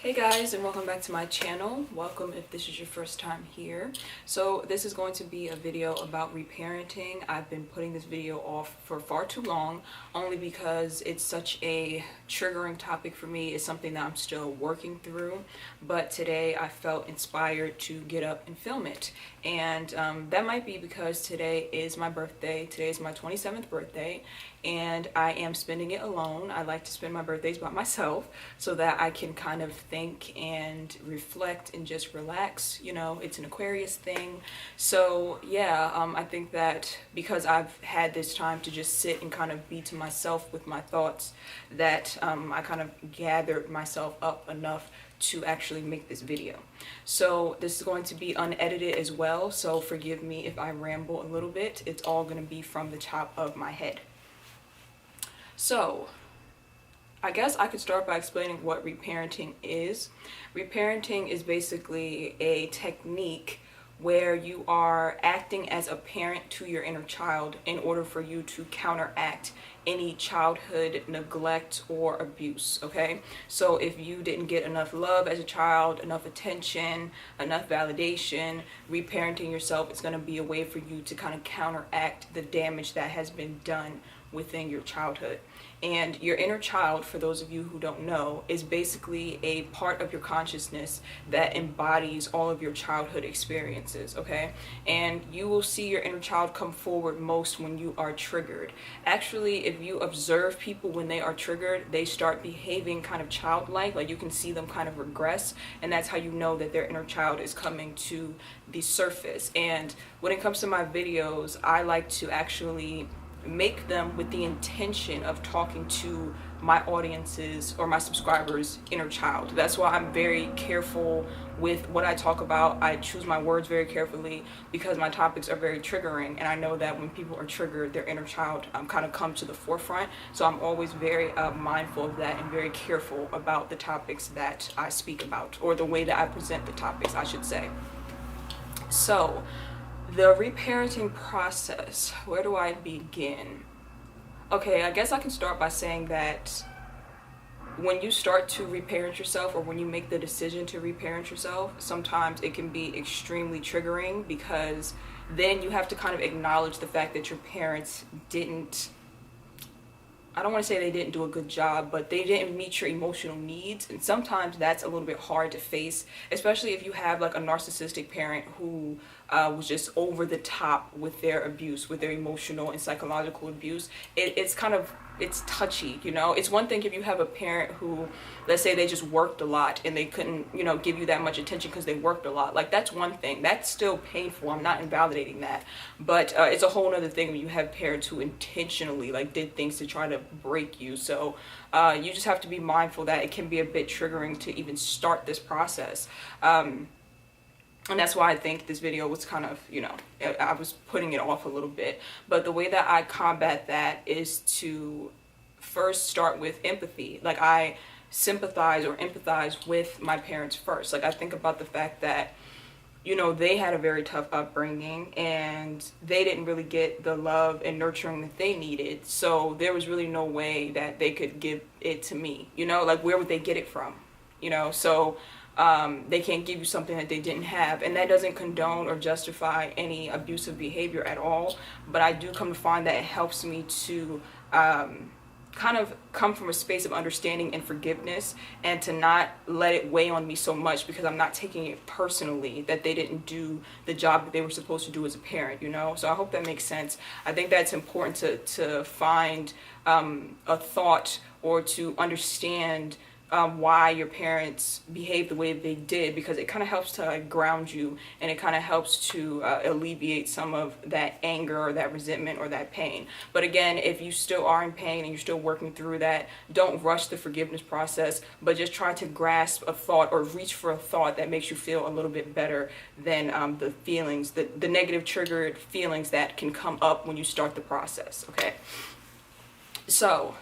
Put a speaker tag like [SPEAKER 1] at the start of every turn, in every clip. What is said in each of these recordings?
[SPEAKER 1] Hey guys, and welcome back to my channel. Welcome if this is your first time here. So this is going to be a video about reparenting. I've been putting this video off for far too long, only because it's such a triggering topic for me. It's something that I'm still working through, but today I felt inspired to get up and film it. And that might be because today is my birthday. Today is my 27th birthday, and I am spending it alone. I like to spend my birthdays by myself so that I can kind of think and reflect and just relax. You know, it's an Aquarius thing. So yeah, I think that because I've had this time to just sit and kind of be to myself with my thoughts, that I kind of gathered myself up enough to actually make this video. So this is going to be unedited as well, so forgive me if I ramble a little bit. It's all going to be from the top of my head. So I guess I could start by explaining what reparenting is. Reparenting is basically a technique where you are acting as a parent to your inner child in order for you to counteract any childhood neglect or abuse, okay? So if you didn't get enough love as a child, enough attention, enough validation, reparenting yourself is going to be a way for you to kind of counteract the damage that has been done within your childhood. And your inner child, for those of you who don't know, is basically a part of your consciousness that embodies all of your childhood experiences, okay? And you will see your inner child come forward most when you are triggered. Actually, if you observe people when they are triggered, they start behaving kind of childlike, like you can see them kind of regress, and that's how you know that their inner child is coming to the surface. And when it comes to my videos, I like to actually make them with the intention of talking to my audience's or my subscribers' inner child. That's why I'm very careful with what I talk about. I choose my words very carefully because my topics are very triggering, and I know that when people are triggered, their inner child kind of come to the forefront. So I'm always very mindful of that and very careful about the topics that I speak about, or the way that I present the topics, I should say. So the reparenting process, where do I begin? Okay, I guess I can start by saying that when you start to reparent yourself, or when you make the decision to reparent yourself, sometimes it can be extremely triggering, because then you have to kind of acknowledge the fact that your parents didn't, I don't want to say they didn't do a good job, but they didn't meet your emotional needs. And sometimes that's a little bit hard to face, especially if you have like a narcissistic parent who was just over the top with their abuse, with their emotional and psychological abuse. It's touchy, you know. It's one thing if you have a parent who, let's say they just worked a lot and they couldn't, you know, give you that much attention because they worked a lot. Like, that's one thing. That's still painful. I'm not invalidating that. But it's a whole other thing when you have parents who intentionally like did things to try to break you. So you just have to be mindful that it can be a bit triggering to even start this process. And that's why I think this video was kind of, you know, I was putting it off a little bit. But the way that I combat that is to first start with empathy. Like, I sympathize or empathize with my parents first. Like, I think about the fact that, you know, they had a very tough upbringing and they didn't really get the love and nurturing that they needed. So there was really no way that they could give it to me, you know, like, where would they get it from, you know? So they can't give you something that they didn't have, and that doesn't condone or justify any abusive behavior at all. But I do come to find that it helps me to kind of come from a space of understanding and forgiveness, and to not let it weigh on me so much, because I'm not taking it personally that they didn't do the job that they were supposed to do as a parent, you know. So I hope that makes sense. I think that's important to find a thought, or to understand why your parents behaved the way they did, because it kind of helps to ground you, and it kind of helps to alleviate some of that anger or that resentment or that pain. But again, if you still are in pain and you're still working through that, don't rush the forgiveness process, but just try to grasp a thought or reach for a thought that makes you feel a little bit better than the feelings, the negative triggered feelings that can come up when you start the process, okay? So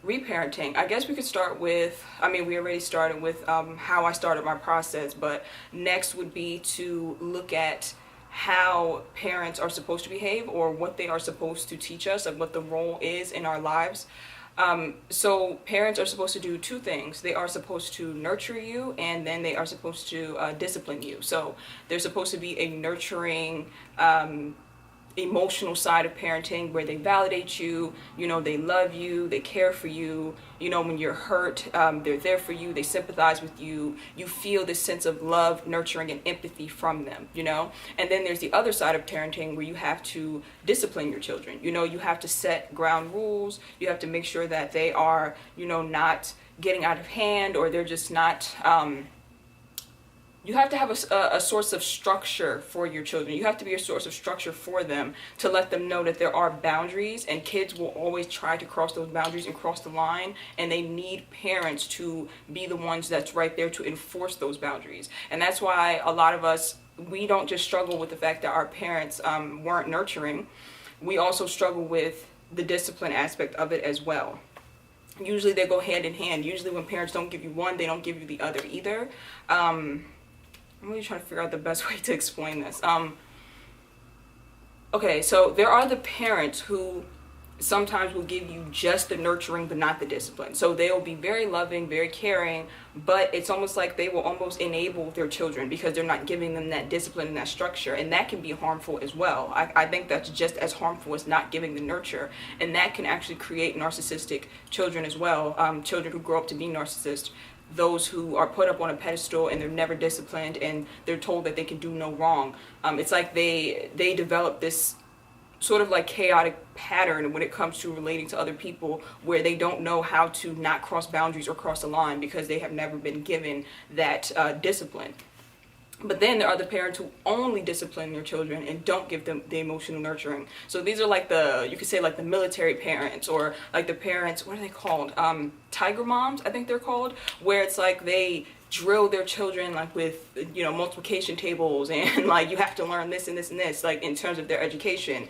[SPEAKER 1] reparenting, I guess we could start with, I mean, we already started with how I started my process, but next would be to look at how parents are supposed to behave, or what they are supposed to teach us, of what the role is in our lives. So parents are supposed to do two things. They are supposed to nurture you, and then they are supposed to discipline you. So there's supposed to be a nurturing, emotional side of parenting where they validate you, they love you, they care for you, when you're hurt, they're there for you, they sympathize with you, you feel this sense of love, nurturing, and empathy from them, and then there's the other side of parenting where you have to discipline your children. You have to set ground rules, you have to make sure that they are, not getting out of hand, or they're just not, you have to have a source of structure for your children. You have to be a source of structure for them to let them know that there are boundaries, and kids will always try to cross those boundaries and cross the line, and they need parents to be the ones that's right there to enforce those boundaries. And that's why a lot of us, we don't just struggle with the fact that our parents weren't nurturing. We also struggle with the discipline aspect of it as well. Usually they go hand in hand. Usually when parents don't give you one, they don't give you the other either. I'm really trying to figure out the best way to explain this. Okay, so there are the parents who sometimes will give you just the nurturing but not the discipline. So they'll be very loving, very caring, but it's almost like they will almost enable their children because they're not giving them that discipline and that structure, and that can be harmful as well. I think that's just as harmful as not giving the nurture, and that can actually create narcissistic children as well, children who grow up to be narcissists. Those who are put up on a pedestal and they're never disciplined and they're told that they can do no wrong. It's like they develop this sort of like chaotic pattern when it comes to relating to other people, where they don't know how to not cross boundaries or cross the line because they have never been given that discipline. But then there are the parents who only discipline their children and don't give them the emotional nurturing. So these are like you could say like the military parents, or like the parents, what are they called? Tiger moms, I think they're called, where it's like they drill their children like with, multiplication tables and like you have to learn this and this and this, like in terms of their education.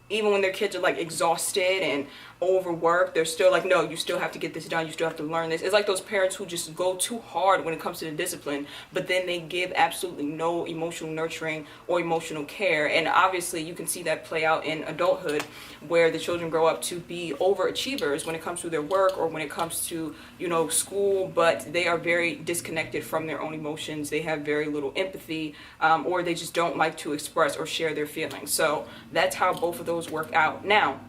[SPEAKER 1] Even when their kids are like exhausted and overworked, they're still like, no, you still have to get this done, you still have to learn this. It's like those parents who just go too hard when it comes to the discipline, but then they give absolutely no emotional nurturing or emotional care. And obviously you can see that play out in adulthood, where the children grow up to be overachievers when it comes to their work or when it comes to, school, but they are very disconnected from their own emotions. They have very little empathy, or they just don't like to express or share their feelings. So that's how both of those work out. Now,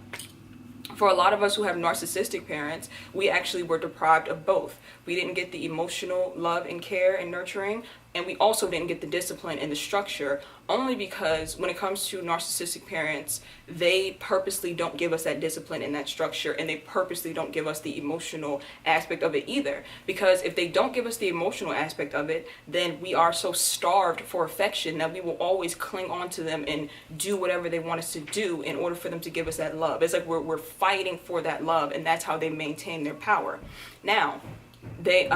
[SPEAKER 1] for a lot of us who have narcissistic parents, we actually were deprived of both. We didn't get the emotional love and care and nurturing, and we also didn't get the discipline and the structure, only because when it comes to narcissistic parents, they purposely don't give us that discipline and that structure, and they purposely don't give us the emotional aspect of it either. Because if they don't give us the emotional aspect of it, then we are so starved for affection that we will always cling on to them and do whatever they want us to do in order for them to give us that love. It's like we're fighting for that love, and that's how they maintain their power. Now, they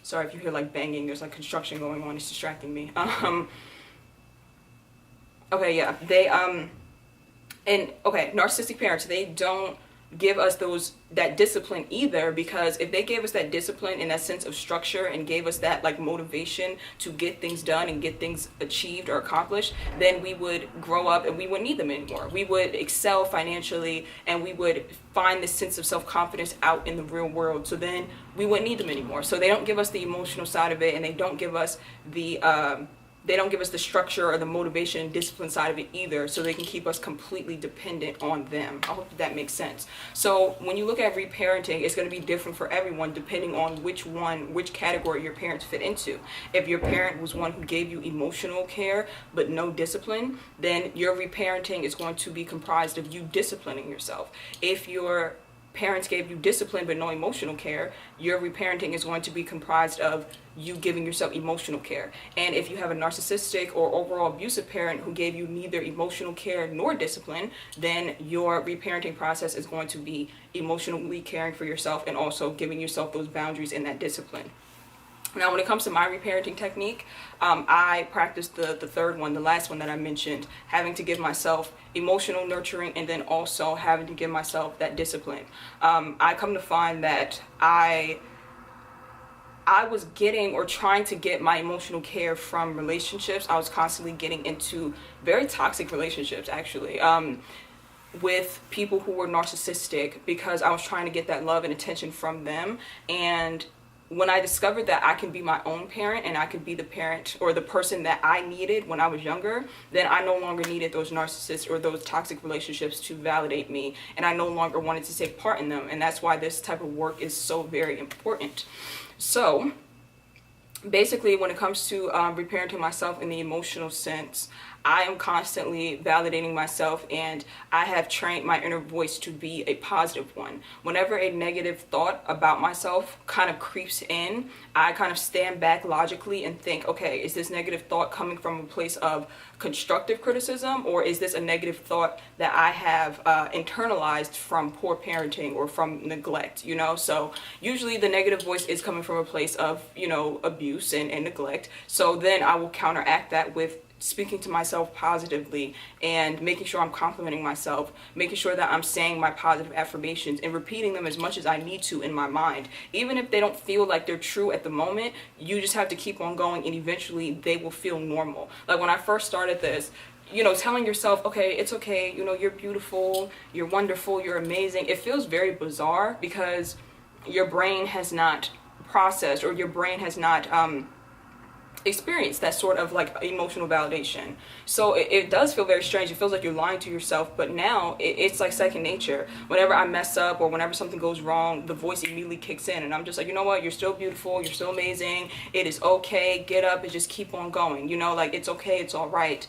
[SPEAKER 1] sorry if you hear like banging, there's like construction going on, it's distracting me. Okay, yeah, narcissistic parents, they don't give us that discipline either, because if they gave us that discipline and that sense of structure and gave us that like motivation to get things done and get things achieved or accomplished, then we would grow up and we wouldn't need them anymore. We would excel financially and we would find this sense of self-confidence out in the real world. So then we wouldn't need them anymore. So they don't give us the emotional side of it, and they don't give us the structure or the motivation and discipline side of it either, so they can keep us completely dependent on them. I hope that makes sense. So when you look at reparenting, it's going to be different for everyone depending on which category your parents fit into. If your parent was one who gave you emotional care but no discipline, then your reparenting is going to be comprised of you disciplining yourself. If your parents gave you discipline but no emotional care, your reparenting is going to be comprised of you giving yourself emotional care. And if you have a narcissistic or overall abusive parent who gave you neither emotional care nor discipline, then your reparenting process is going to be emotionally caring for yourself and also giving yourself those boundaries and that discipline. Now, when it comes to my reparenting technique, I practice the third one, the last one that I mentioned, having to give myself emotional nurturing and then also having to give myself that discipline. I come to find that I was getting or trying to get my emotional care from relationships. I was constantly getting into very toxic relationships, actually. with people who were narcissistic because I was trying to get that love and attention from them. And when I discovered that I can be my own parent and I could be the parent or the person that I needed when I was younger, then I no longer needed those narcissists or those toxic relationships to validate me, and I no longer wanted to take part in them. And that's why this type of work is so very important. So basically, when it comes to reparenting myself in the emotional sense, I am constantly validating myself, and I have trained my inner voice to be a positive one. Whenever a negative thought about myself kind of creeps in, I kind of stand back logically and think, okay, is this negative thought coming from a place of constructive criticism, or is this a negative thought that I have internalized from poor parenting or from neglect, you know? So usually the negative voice is coming from a place of, you know, abuse and neglect. So then I will counteract that with speaking to myself positively and making sure I'm complimenting myself, making sure that I'm saying my positive affirmations and repeating them as much as I need to in my mind. Even if they don't feel like they're true at the moment, you just have to keep on going, and eventually they will feel normal. Like when I first started this, you know, telling yourself, okay, it's okay, you know, you're beautiful, you're wonderful, you're amazing. It feels very bizarre because your brain has not processed, or your brain has not experience that sort of like emotional validation. So it does feel very strange. It feels like you're lying to yourself, but now it's like second nature. Whenever I mess up or whenever something goes wrong, the voice immediately kicks in, and I'm just like, you know what, you're still beautiful, you're still amazing, it is okay, get up and just keep on going, you know, like it's okay, it's all right.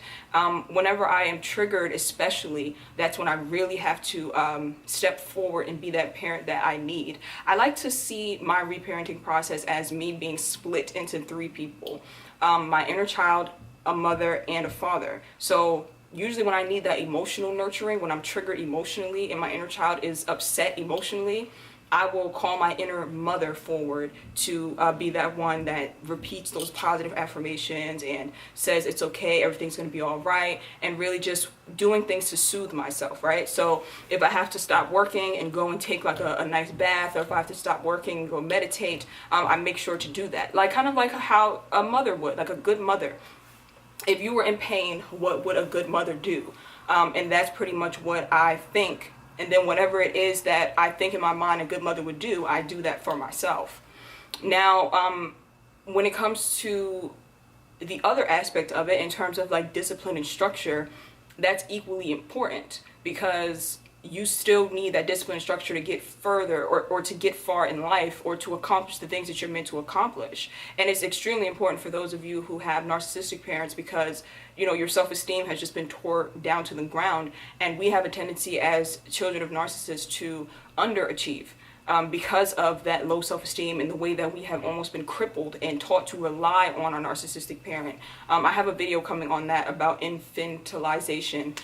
[SPEAKER 1] Whenever I am triggered, especially, that's when I really have to step forward and be that parent that I need. I like to see my reparenting process as me being split into three people. My inner child, a mother, and a father. So usually when I need that emotional nurturing, when I'm triggered emotionally and my inner child is upset emotionally, I will call my inner mother forward to be that one that repeats those positive affirmations and says it's okay, everything's going to be all right, and really just doing things to soothe myself, right? So if I have to stop working and go and take like a nice bath, or if I have to stop working and go meditate, I make sure to do that. Like kind of like how a mother would, like a good mother. If you were in pain, what would a good mother do? And that's pretty much what I think. And then whatever it is that I think in my mind a good mother would do, I do that for myself. Now, when it comes to the other aspect of it, in terms of like discipline and structure, that's equally important, because you still need that discipline and structure to get further, or to get far in life, or to accomplish the things that you're meant to accomplish. And it's extremely important for those of you who have narcissistic parents, because you know your self-esteem has just been torn down to the ground, and we have a tendency as children of narcissists to underachieve because of that low self-esteem and the way that we have almost been crippled and taught to rely on our narcissistic parent. I have a video coming on that about infantilization,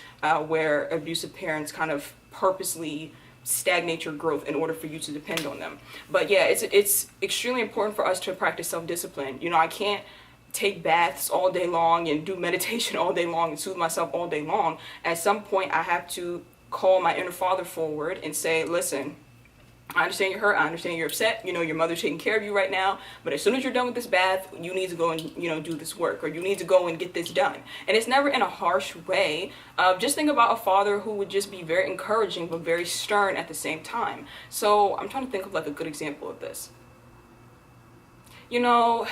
[SPEAKER 1] where abusive parents kind of purposely stagnate your growth in order for you to depend on them. But yeah, it's extremely important for us to practice self-discipline. You know, I can't take baths all day long and do meditation all day long and soothe myself all day long. At some point, I have to call my inner father forward and say, listen, I understand you're hurt, I understand you're upset, you know, your mother's taking care of you right now, but as soon as you're done with this bath, you need to go and, you know, do this work, or you need to go and get this done. And it's never in a harsh way. Just think about a father who would just be very encouraging, but very stern at the same time. So I'm trying to think of like a good example of this. You know,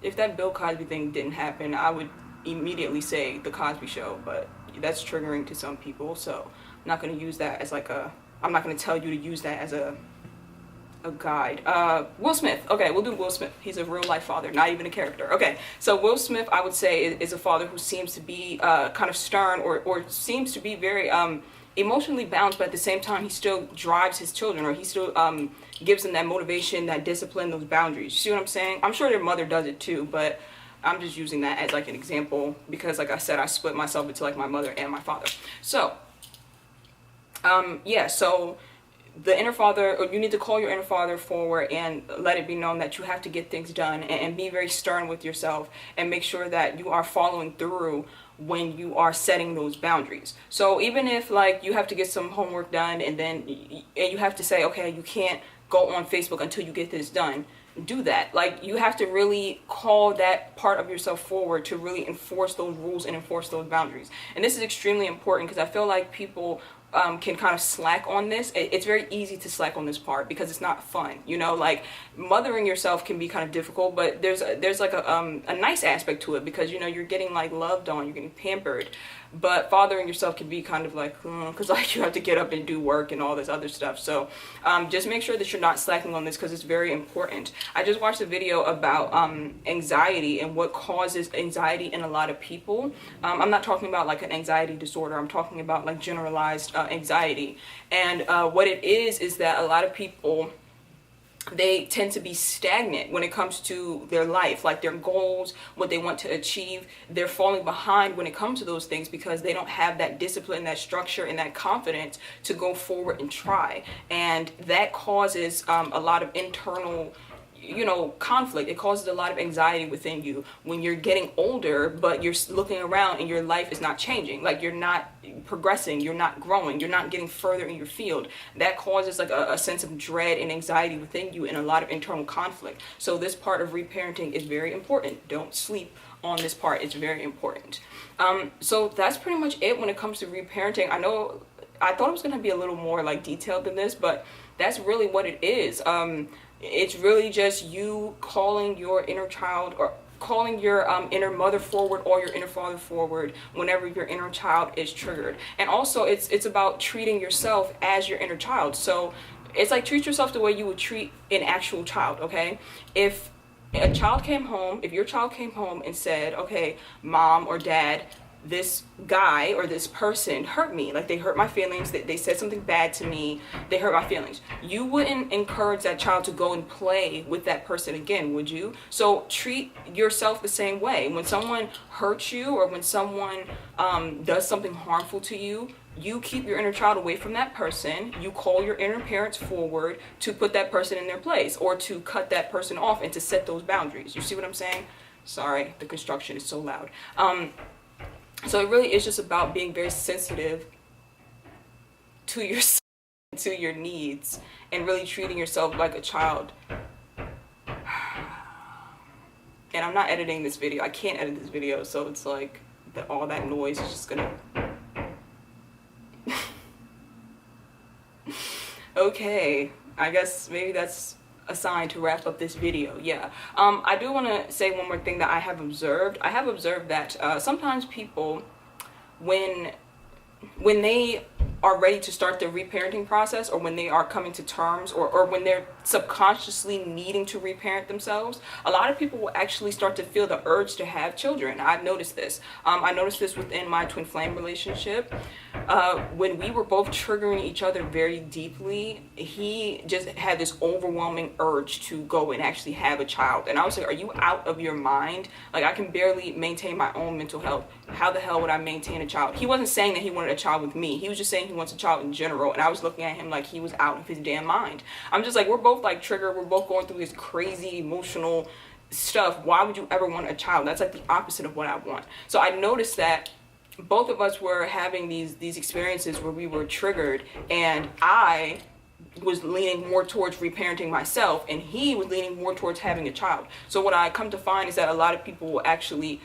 [SPEAKER 1] if that Bill Cosby thing didn't happen, I would immediately say The Cosby Show, but that's triggering to some people, so I'm not going to use that as like I'm not going to tell you to use that as a guide. Will Smith. Okay, we'll do Will Smith. He's a real life father, not even a character. Okay, so Will Smith, I would say, is a father who seems to be kind of stern, or seems to be very emotionally balanced, but at the same time, he still drives his children, or he still gives them that motivation, that discipline, those boundaries. You see what I'm saying? I'm sure their mother does it too, but I'm just using that as like an example because, like I said, I split myself into like my mother and my father. So yeah, so the inner father, or you need to call your inner father forward and let it be known that you have to get things done, and be very stern with yourself, and make sure that you are following through when you are setting those boundaries. So even if like you have to get some homework done, and then you have to say, okay, you can't go on Facebook until you get this done, do that. Like, you have to really call that part of yourself forward to really enforce those rules and enforce those boundaries. And this is extremely important, because I feel like people can kind of slack on this, it's very easy to slack on this part because it's not fun, you know. Like, mothering yourself can be kind of difficult, but there's like a nice aspect to it, because, you know, you're getting like loved on, you're getting pampered. But fathering yourself can be kind of like, because like you have to get up and do work and all this other stuff. So just make sure that you're not slacking on this, because it's very important. I just watched a video about anxiety and what causes anxiety in a lot of people. I'm not talking about like an anxiety disorder. I'm talking about like generalized anxiety. And what it is that a lot of people, they tend to be stagnant when it comes to their life, like their goals, what they want to achieve. They're falling behind when it comes to those things because they don't have that discipline, that structure, and that confidence to go forward and try. And that causes a lot of internal, you know, conflict. It causes a lot of anxiety within you when you're getting older, but you're looking around and your life is not changing. Like, you're not progressing, you're not growing, you're not getting further in your field. That causes like a sense of dread and anxiety within you and a lot of internal conflict. So this part of reparenting is very important. Don't sleep on this part. It's very important. So that's pretty much it when it comes to reparenting. I know I thought it was going to be a little more like detailed than this, but that's really what it is. It's really just you calling your inner child, or calling your inner mother forward, or your inner father forward whenever your inner child is triggered. And also it's about treating yourself as your inner child. So it's like, treat yourself the way you would treat an actual child, okay? If your child came home and said, okay, mom or dad, this guy or this person hurt me, like they hurt my feelings, they said something bad to me, they hurt my feelings, you wouldn't encourage that child to go and play with that person again, would you? So treat yourself the same way. When someone hurts you, or when someone does something harmful to you, you keep your inner child away from that person. You call your inner parents forward to put that person in their place, or to cut that person off and to set those boundaries. You see what I'm saying? Sorry, the construction is so loud. So it really is just about being very sensitive to yourself, to your needs, and really treating yourself like a child. And I'm not editing this video. I can't edit this video, so it's like all that noise is just gonna... Okay, I guess maybe that's a sign to wrap up this video. Yeah. I do want to say one more thing that I have observed. I have observed that sometimes people, when they are ready to start their reparenting process, or when they are coming to terms, or when they're subconsciously needing to reparent themselves, a lot of people will actually start to feel the urge to have children. I've noticed this. I noticed this within my twin flame relationship. When we were both triggering each other very deeply, he just had this overwhelming urge to go and actually have a child. And I was like, are you out of your mind? Like, I can barely maintain my own mental health. How the hell would I maintain a child? He wasn't saying that he wanted a child with me. He was just saying he wants a child in general. And I was looking at him like he was out of his damn mind. I'm just like, we're both like triggered. We're both going through this crazy emotional stuff. Why would you ever want a child? That's like the opposite of what I want. So I noticed that both of us were having these experiences where we were triggered, and I was leaning more towards reparenting myself, and he was leaning more towards having a child. So what I come to find is that a lot of people will actually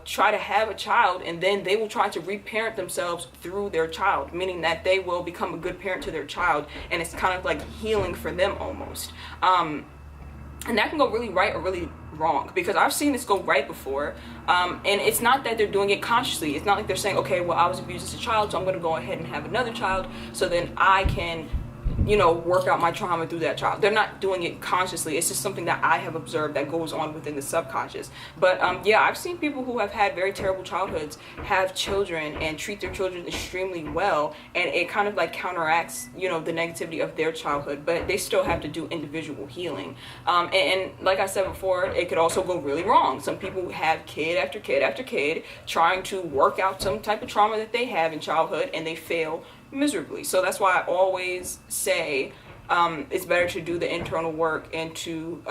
[SPEAKER 1] try to have a child, and then they will try to reparent themselves through their child, meaning that they will become a good parent to their child, and it's kind of like healing for them almost. And that can go really right or really wrong, because I've seen this go right before, and it's not that they're doing it consciously. It's not like they're saying, okay, well, I was abused as a child, so I'm going to go ahead and have another child so then I can, you know, work out my trauma through that child. They're not doing it consciously. It's just something that I have observed that goes on within the subconscious. But yeah, I've seen people who have had very terrible childhoods have children and treat their children extremely well, and it kind of like counteracts, you know, the negativity of their childhood, but they still have to do individual healing. And like I said before, it could also go really wrong. Some people have kid after kid after kid trying to work out some type of trauma that they have in childhood, and they fail miserably. So that's why I always say it's better to do the internal work and to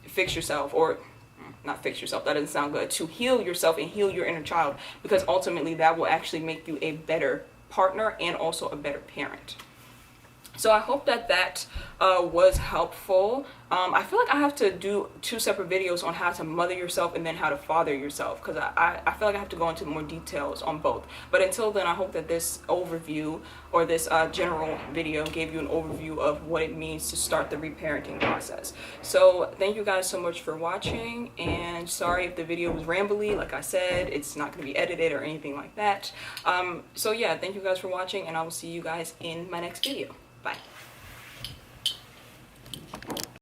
[SPEAKER 1] fix yourself, or not fix yourself, that doesn't sound good, to heal yourself and heal your inner child, because ultimately that will actually make you a better partner and also a better parent. So I hope that was helpful. I feel like I have to do 2 separate videos on how to mother yourself and then how to father yourself, because I feel like I have to go into more details on both. But until then, I hope that this overview, or this general video, gave you an overview of what it means to start the reparenting process. So thank you guys so much for watching, and sorry if the video was rambly. Like I said, it's not going to be edited or anything like that. So yeah, thank you guys for watching, and I will see you guys in my next video. Bye.